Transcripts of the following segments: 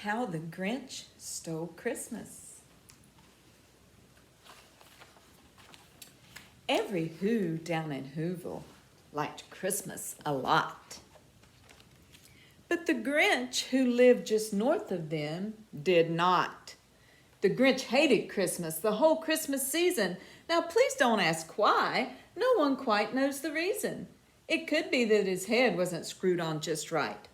How the Grinch Stole Christmas. Every Who down in Whoville liked Christmas a lot. But the Grinch, who lived just north of them, did not. The Grinch hated Christmas the whole Christmas season. Now, please don't ask why. No one quite knows the reason. It could be that his head wasn't screwed on just right.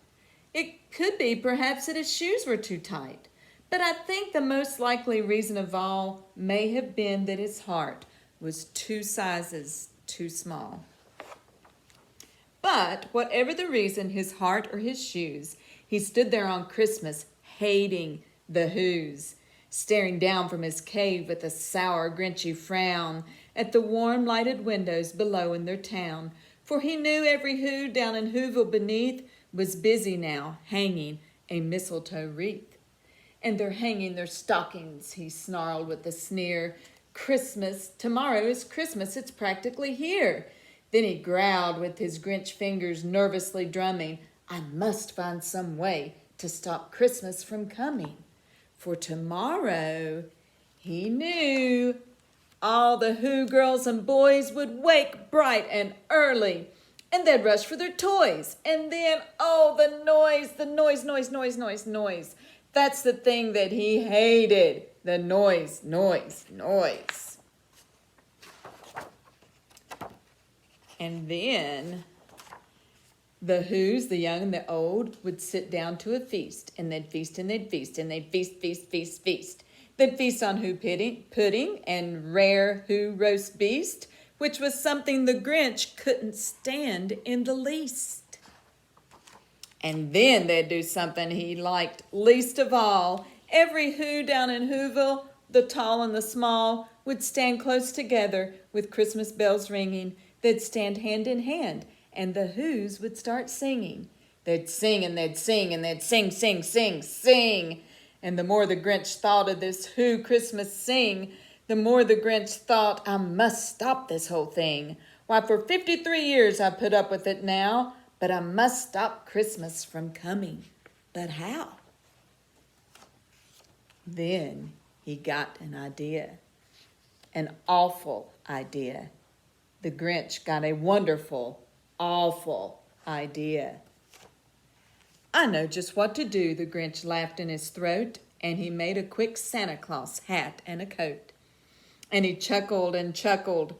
It could be perhaps that his shoes were too tight. But I think the most likely reason of all may have been that his heart was 2 sizes too small. But whatever the reason, his heart or his shoes, he stood there on Christmas hating the Whos, staring down from his cave with a sour, grinchy frown at the warm lighted windows below in their town, for he knew every Who down in Whoville beneath was busy now hanging a mistletoe wreath. And they're hanging their stockings, he snarled with a sneer. Christmas, tomorrow is Christmas, it's practically here. Then he growled with his Grinch fingers nervously drumming, I must find some way to stop Christmas from coming. For tomorrow, he knew, all the Who girls and boys would wake bright and early, and they'd rush for their toys. And then, oh, the noise. That's the thing that he hated, the noise. And then the Whos, the young and the old, would sit down to a feast, and they'd feast and they'd feast, and they'd feast. They'd feast on Who pudding and rare Who roast beast, which was something the Grinch couldn't stand in the least. And then they'd do something he liked least of all. Every Who down in Whoville, the tall and the small, would stand close together with Christmas bells ringing. They'd stand hand in hand, and the Whos would start singing. They'd sing and they'd sing and they'd sing. And the more the Grinch thought of this Who Christmas sing, the more the Grinch thought, I must stop this whole thing. Why, for 53 years I put up with it now, but I must stop Christmas from coming. But how? Then he got an idea, an awful idea. The Grinch got a wonderful, awful idea. I know just what to do, the Grinch laughed in his throat, and he made a quick Santa Claus hat and a coat. And he chuckled and chuckled.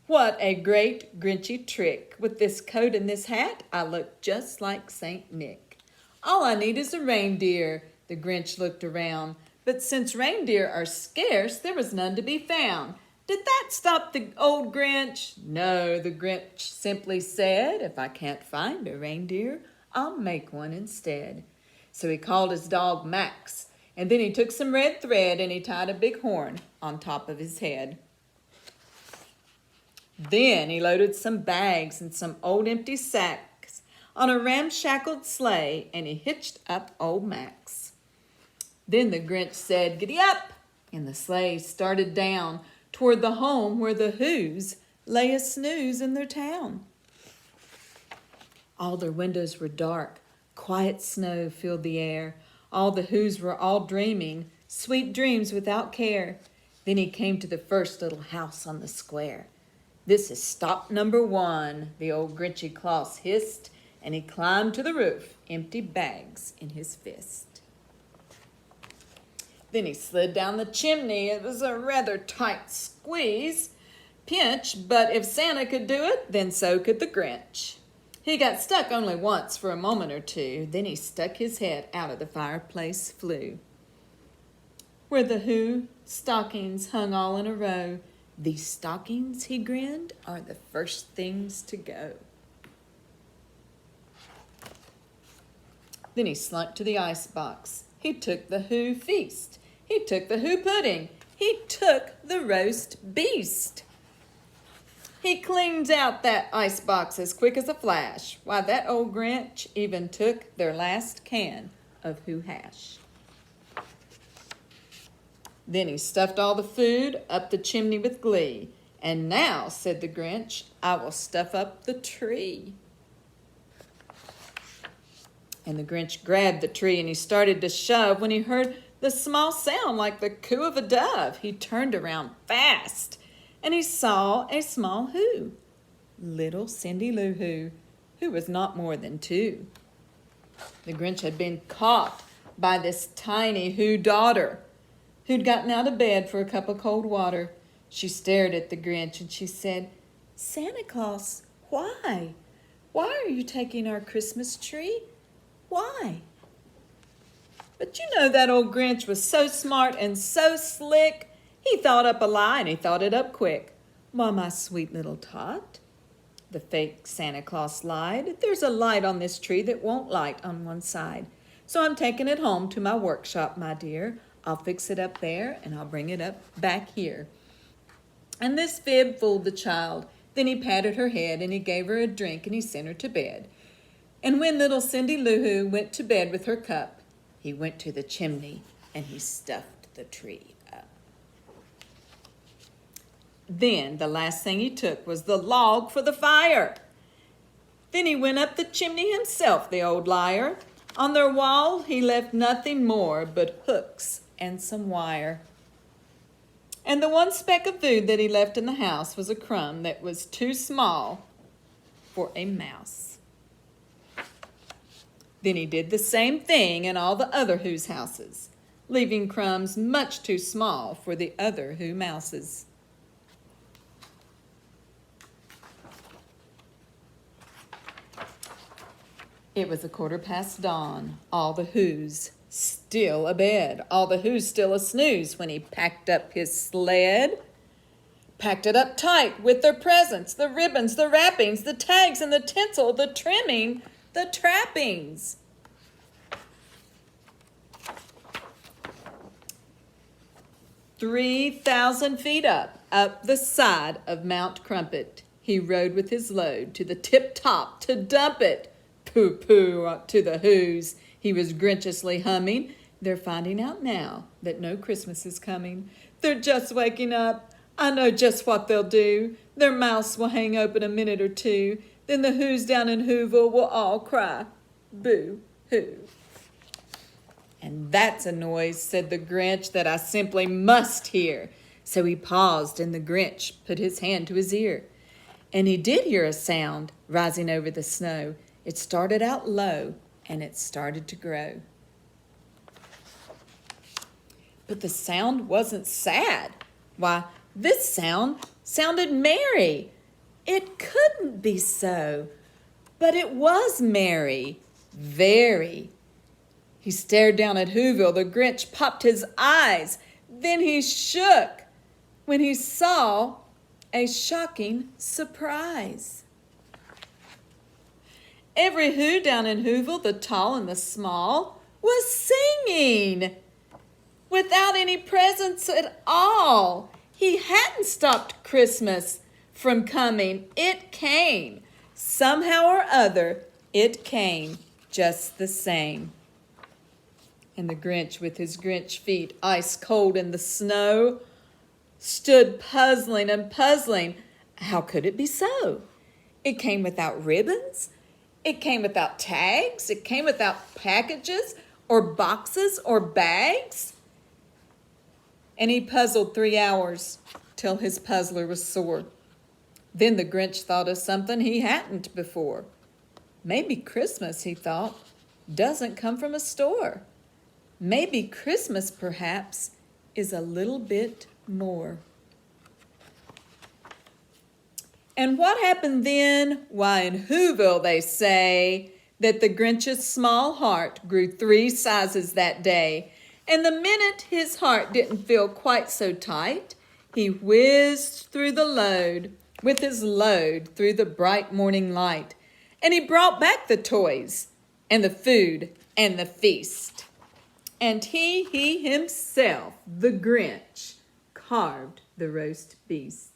What a great Grinchy trick. With this coat and this hat, I look just like Saint Nick. All I need is a reindeer. The Grinch looked around. But since reindeer are scarce, there was none to be found. Did that stop the old Grinch? No, the Grinch simply said, if I can't find a reindeer, I'll make one instead. So he called his dog Max, and then he took some red thread and he tied a big horn on top of his head. Then he loaded some bags and some old empty sacks on a ramshackled sleigh, and he hitched up old Max. Then the Grinch said, Giddy up! And the sleigh started down toward the home where the Whos lay a snooze in their town. All their windows were dark. Quiet snow filled the air. All the Whos were all dreaming, sweet dreams without care. Then he came to the first little house on the square. This is stop number 1, the old Grinchy Claus hissed, and he climbed to the roof, empty bags in his fist. Then he slid down the chimney. It was a rather tight squeeze, pinch, but if Santa could do it, then so could the Grinch. He got stuck only once for a moment or two. Then he stuck his head out of the fireplace flue. Where the Who stockings hung all in a row, these stockings, he grinned, are the first things to go. Then he slunk to the icebox. He took the Who feast. He took the Who pudding. He took the roast beast. He cleaned out that icebox as quick as a flash. Why, that old Grinch even took their last can of Who hash. Then he stuffed all the food up the chimney with glee. And now, said the Grinch, I will stuff up the tree. And the Grinch grabbed the tree and he started to shove when he heard the small sound like the coo of a dove. He turned around fast and he saw a small who, little Cindy Lou who was not more than 2. The Grinch had been caught by this tiny who daughter who'd gotten out of bed for a cup of cold water. She stared at the Grinch and she said, "Santa Claus, why? Why are you taking our Christmas tree? Why?" But you know that old Grinch was so smart and so slick, he thought up a lie and he thought it up quick. "Why, my sweet little tot," the fake Santa Claus lied, "there's a light on this tree that won't light on one side. So I'm taking it home to my workshop, my dear. I'll fix it up there and I'll bring it up back here." And this fib fooled the child. Then he patted her head and he gave her a drink and he sent her to bed. And when little Cindy Lou Who went to bed with her cup, he went to the chimney and he stuffed the tree up. Then the last thing he took was the log for the fire. Then he went up the chimney himself, the old liar. On their wall he left nothing more but hooks and some wire. And the one speck of food that he left in the house was a crumb that was too small for a mouse. Then he did the same thing in all the other Who's houses, leaving crumbs much too small for the other Who mouses. It was 1/4 dawn, all the Who's still abed, all the Who's still a snooze when he packed up his sled. Packed it up tight with their presents, the ribbons, the wrappings, the tags and the tinsel, the trimming, the trappings. "3,000 feet up the side of Mount Crumpet, he rode with his load to the tip-top to dump it. Pooh-pooh to the Who's, he was Grinchiously humming. They're finding out now that no Christmas is coming. They're just waking up. I know just what they'll do. Their mouths will hang open a minute or two. Then the Who's down in Whoville will all cry, boo-hoo." "And that's a noise," said the Grinch, "that I simply must hear." So he paused and the Grinch put his hand to his ear. And he did hear a sound rising over the snow. It started out low and it started to grow. But the sound wasn't sad. Why, this sound sounded merry. It couldn't be so, but it was merry, very. He stared down at Whoville. The Grinch popped his eyes. Then he shook when he saw a shocking surprise. Every Who down in Whoville, the tall and the small, was singing without any presents at all. He hadn't stopped Christmas from coming. It came. Somehow or other, it came just the same. And the Grinch, with his Grinch feet ice cold in the snow, stood puzzling and puzzling. How could it be so? It came without ribbons. It came without tags. It came without packages or boxes or bags. And he puzzled 3 hours till his puzzler was sore. Then the Grinch thought of something he hadn't before. Maybe Christmas, he thought, doesn't come from a store. Maybe Christmas, perhaps, is a little bit more. And what happened then? Why, in Whoville they say that the Grinch's small heart grew 3 sizes that day. And the minute his heart didn't feel quite so tight, he whizzed through the load, with his load through the bright morning light. And he brought back the toys and the food and the feast. And he himself, the Grinch, carved the roast beast.